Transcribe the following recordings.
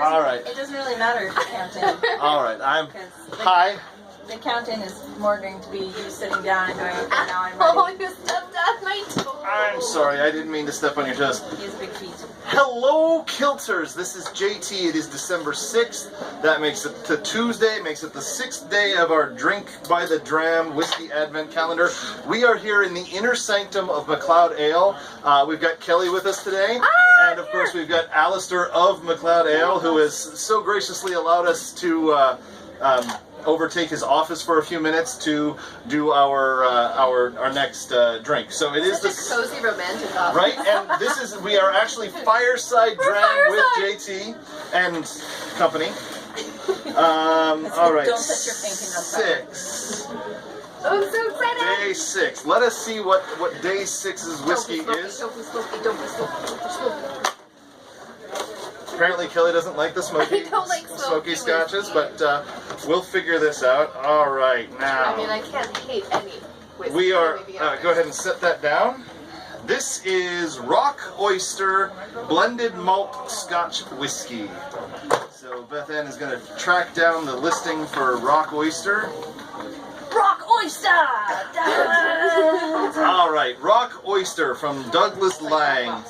All right. It doesn't really matter if you count in. All right. Hi. The count-in is more going to be you sitting down and going, okay, now I'm ready. Oh, you stepped on my toe. I'm sorry. I didn't mean to step on your toes. He has big feet. Hello, Kilters. This is JT. It is December 6th. That makes it to Tuesday. Makes it the 6th day of our Drink by the Dram Whisky Advent Calendar. We are here in the inner sanctum of MacLeod Ale. We've got Kelly with us today. And of course, we've got Alastair of MacLeod Ale, who has so graciously allowed us to overtake his office for a few minutes to do our next drink. So it is this cozy romantic office, right? And this is we are actually Fireside Dram with JT and company. All right, Don't set your thinking on fire. 6. Oh, I'm so excited. Day 6. Let us see what day 6's whiskey is. Don't be smoky. Apparently Kelly doesn't like the smoky, I don't like smoky scotches, whiskey. but we'll figure this out. All right, now. I mean, I can't hate any whiskey. We are, maybe go ahead and set that down. This is Rock Oyster Blended Malt Scotch Whiskey. So Beth Ann is going to track down the listing for Rock Oyster. Rock Oyster! All right, Rock Oyster from Douglas Lang.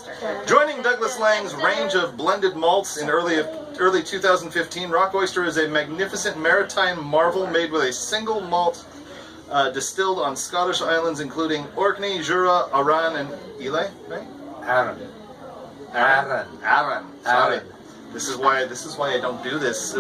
Joining Douglas Lang's range of blended malts in early 2015, Rock Oyster is a magnificent maritime marvel made with a single malt distilled on Scottish islands including Orkney, Jura, Arran, and Islay. Right? Arran. Sorry. This is why I don't do this.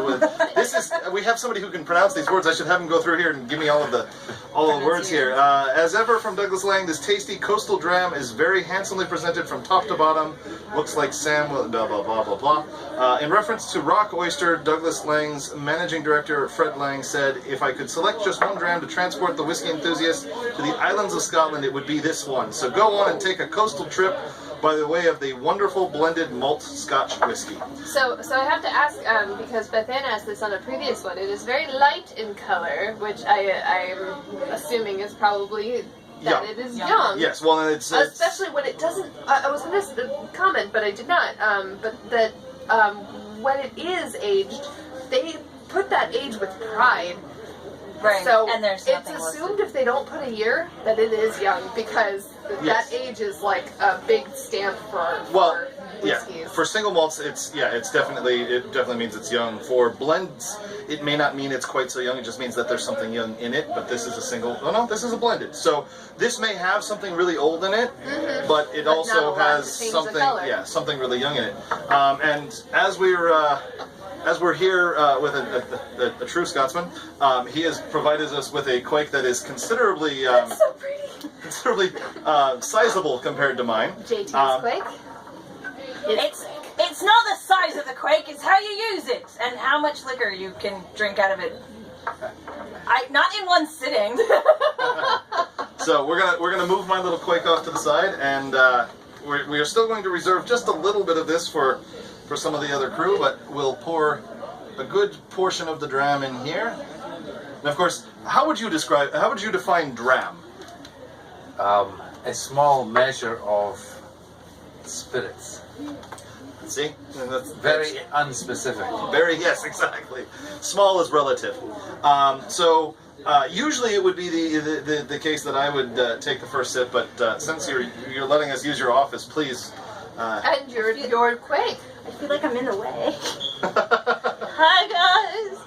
We have somebody who can pronounce these words. I should have him go through here and give me all the words here. As ever from Douglas Lang, this tasty coastal dram is very handsomely presented from top to bottom. Looks like Sam, blah blah blah blah blah. In reference to Rock Oyster, Douglas Lang's managing director Fred Lang said, "If I could select just one dram to transport the whiskey enthusiast to the islands of Scotland, it would be this one. So go on and take a coastal trip by the way of the wonderful blended malt Scotch whiskey." So I have to ask, because Beth Ann asked this on a previous one, it is very light in color, which I'm assuming is probably that it is young. Yes, well, it's especially when it doesn't, I was going to comment, but I did not, but that when it is aged, they put that age with pride. Right, so and there's it's assumed if they don't put a year that it is young, because that age is like a big stamp for whiskeys. For single malts, it definitely means it's young. For blends, it may not mean it's quite so young. It just means that there's something young in it. But this is a single. Oh no, this is a blended. So this may have something really old in it, but it also has something really young in it. And as we're here with a true Scotsman, he has provided us with a quake that is considerably so pretty. considerably sizable compared to mine. JT's quake. It's not the size of the quake, it's how you use it and how much liquor you can drink out of it. Not in one sitting. So we're gonna move my little quake off to the side, and we are still going to reserve just a little bit of this for some of the other crew, but we'll pour a good portion of the dram in here. And of course, how would you define dram? A small measure of spirits. See? That's very unspecific. Yes, exactly. Small is relative. Usually it would be the case that I would take the first sip, but since you're letting us use your office, please. And your quake. I feel like I'm in the way. Hi guys.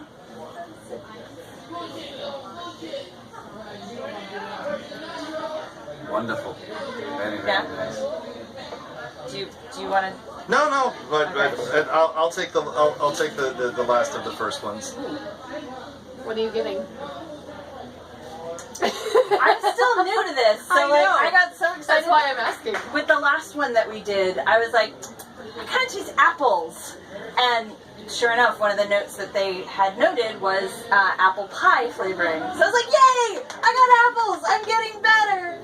Wonderful. Very nice. Do you want to? No. But I'll take the last of the first ones. What are you getting? I'm still new to this, so I got so excited. That's why I'm asking. With the last one that we did, I was like, I kind of taste apples, and sure enough, one of the notes that they had noted was apple pie flavoring. So I was like, yay! I got apples! I'm getting better!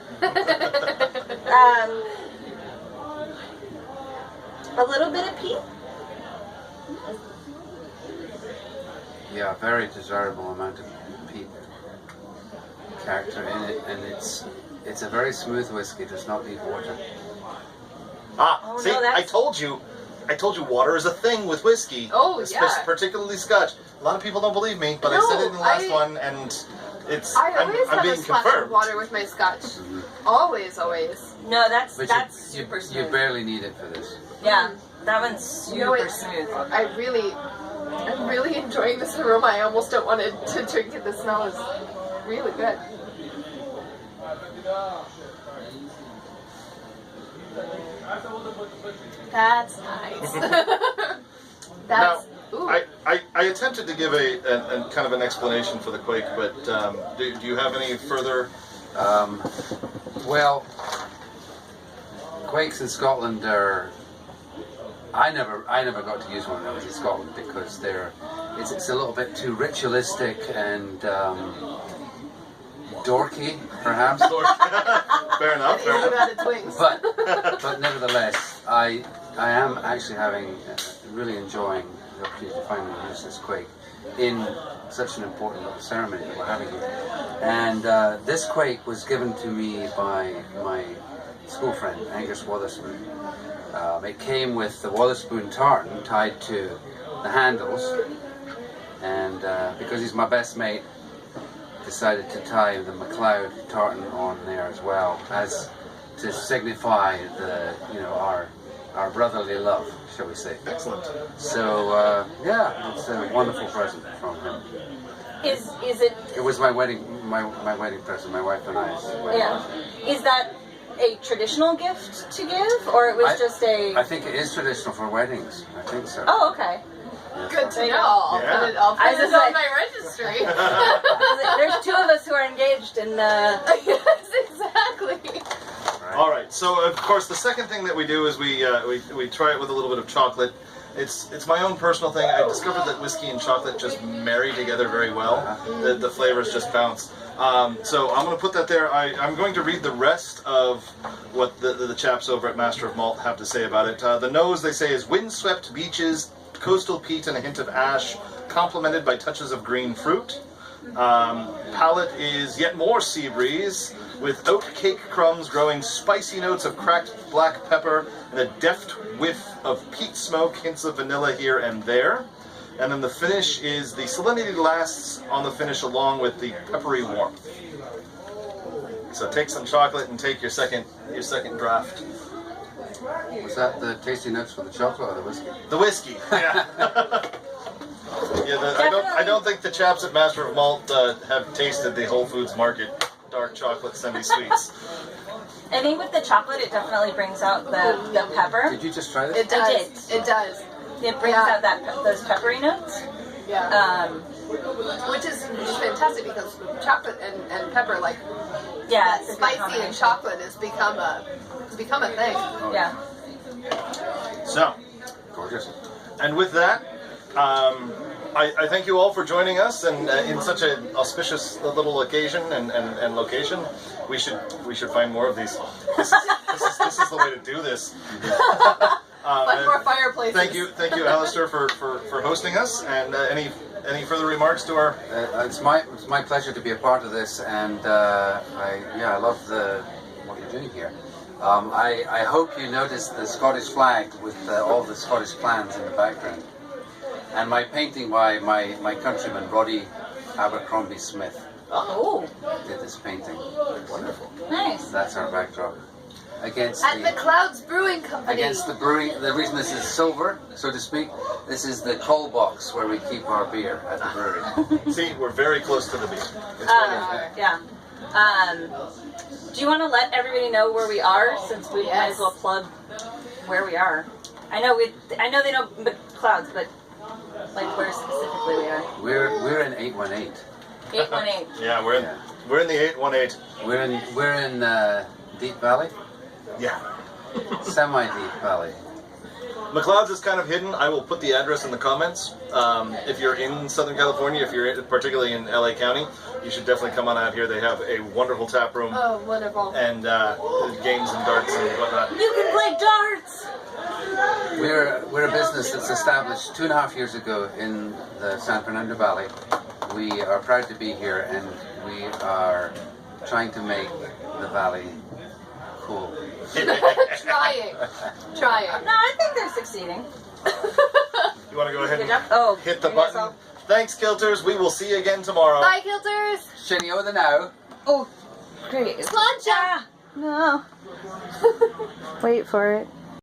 A little bit of peat. Yeah, very desirable amount of peat character in it, and it's a very smooth whiskey. It does not need water. See, I told you. I told you water is a thing with whiskey. Oh, yeah. Particularly Scotch. A lot of people don't believe me, but I said it in the last one, and I always I'm have being a splash confirmed. of water with my Scotch. Always. No, that's But super you smooth. barely need it for this. Yeah, that one's super it's- smooth. I'm really enjoying this aroma. I almost don't want to drink it. The smell is really good. That's nice. That's. Ooh. I attempted to give a kind of an explanation for the quake, but do you have any further? Well, quakes in Scotland are. I never got to use one when I was in Scotland because it's a little bit too ritualistic and dorky, perhaps. Fair enough. Fair enough. About its wings. But nevertheless, I am actually really enjoying the opportunity to finally use this quake in such an important little ceremony that we're having here. And this quake was given to me by my school friend Angus Wotherspoon. It came with the Wotherspoon tartan tied to the handles, and because he's my best mate, decided to tie the MacLeod tartan on there as well, as to signify our brotherly love, shall we say. Excellent. So yeah, it's a wonderful present from him. Is it? It was my wedding wedding present, my wife and I's wedding Yeah. present. Is that a traditional gift to give, or it was just a? I think it is traditional for weddings. I think so. Oh, okay. Good to There you know. go. I'll I put was it gonna on say- my registry. There's two of us who are engaged in. Yes, exactly. All right. So of course, the second thing that we do is we try it with a little bit of chocolate. It's my own personal thing. I discovered that whiskey and chocolate just marry together very well. The flavors just bounce. So I'm going to put that there. I'm going to read the rest of what the chaps over at Master of Malt have to say about it. The nose, they say, is windswept beaches, coastal peat, and a hint of ash, complemented by touches of green fruit. Palate is yet more sea breeze, with oat cake crumbs growing spicy notes of cracked black pepper and a deft whiff of peat smoke, hints of vanilla here and there. And then the finish is the salinity lasts on the finish along with the peppery warmth. So take some chocolate and take your second draft. Was that the tasty notes for the chocolate or the whiskey? The whiskey, yeah. I don't think the chaps at Master of Malt have tasted the Whole Foods Market dark chocolate semi-sweets. I think with the chocolate, it definitely brings out the pepper. Did you just try this? It does. did. It does. It brings out those peppery notes. Yeah. Which is fantastic because chocolate and pepper, like Yeah, that it's a good spicy and combination. chocolate has become a thing. Yeah. So, Gorgeous. and with that, I thank you all for joining us, and in such an auspicious little occasion and location, we should find more of these. This is the way to do this. Like more fireplaces. Thank you, Alastair, for hosting us. And any further remarks to our? It's my pleasure to be a part of this, and I love what you're doing here. I hope you noticed the Scottish flag with all the Scottish clans in the background, and my painting by my countryman Roddy Abercrombie Smith Oh, did this painting. Wonderful. nice. That's our backdrop against At the MacLeod's Brewing Company. against the brewing. The reason this is silver, so to speak, this is the coal box where we keep our beer at the brewery. See, we're very close to the beach. It's wonderful. Yeah. Do you want to let everybody know where we are, since we might as well plug where we are? I know they know MacLeod's, but like where specifically we are. We're in 818. 818. Yeah, we're in the 818. We're in Deep Valley, Yeah. semi-deep valley. MacLeod's is kind of hidden. I will put the address in the comments. If you're in Southern California, if you're particularly in LA County, you should definitely come on out here. They have a wonderful tap room Oh, wonderful. and games and darts and whatnot. You can play darts. We're a business that's established 2.5 years ago in the San Fernando Valley. We are proud to be here, and we are trying to make the valley cool Trying. No, I think they're succeeding. You want to go ahead Good and job. Oh, hit the I guess button? I'll- Thanks, Kilters. We will see you again tomorrow. Bye, Kilters. Shitty over the now. Oh, great. Sláinte. No. Wait for it.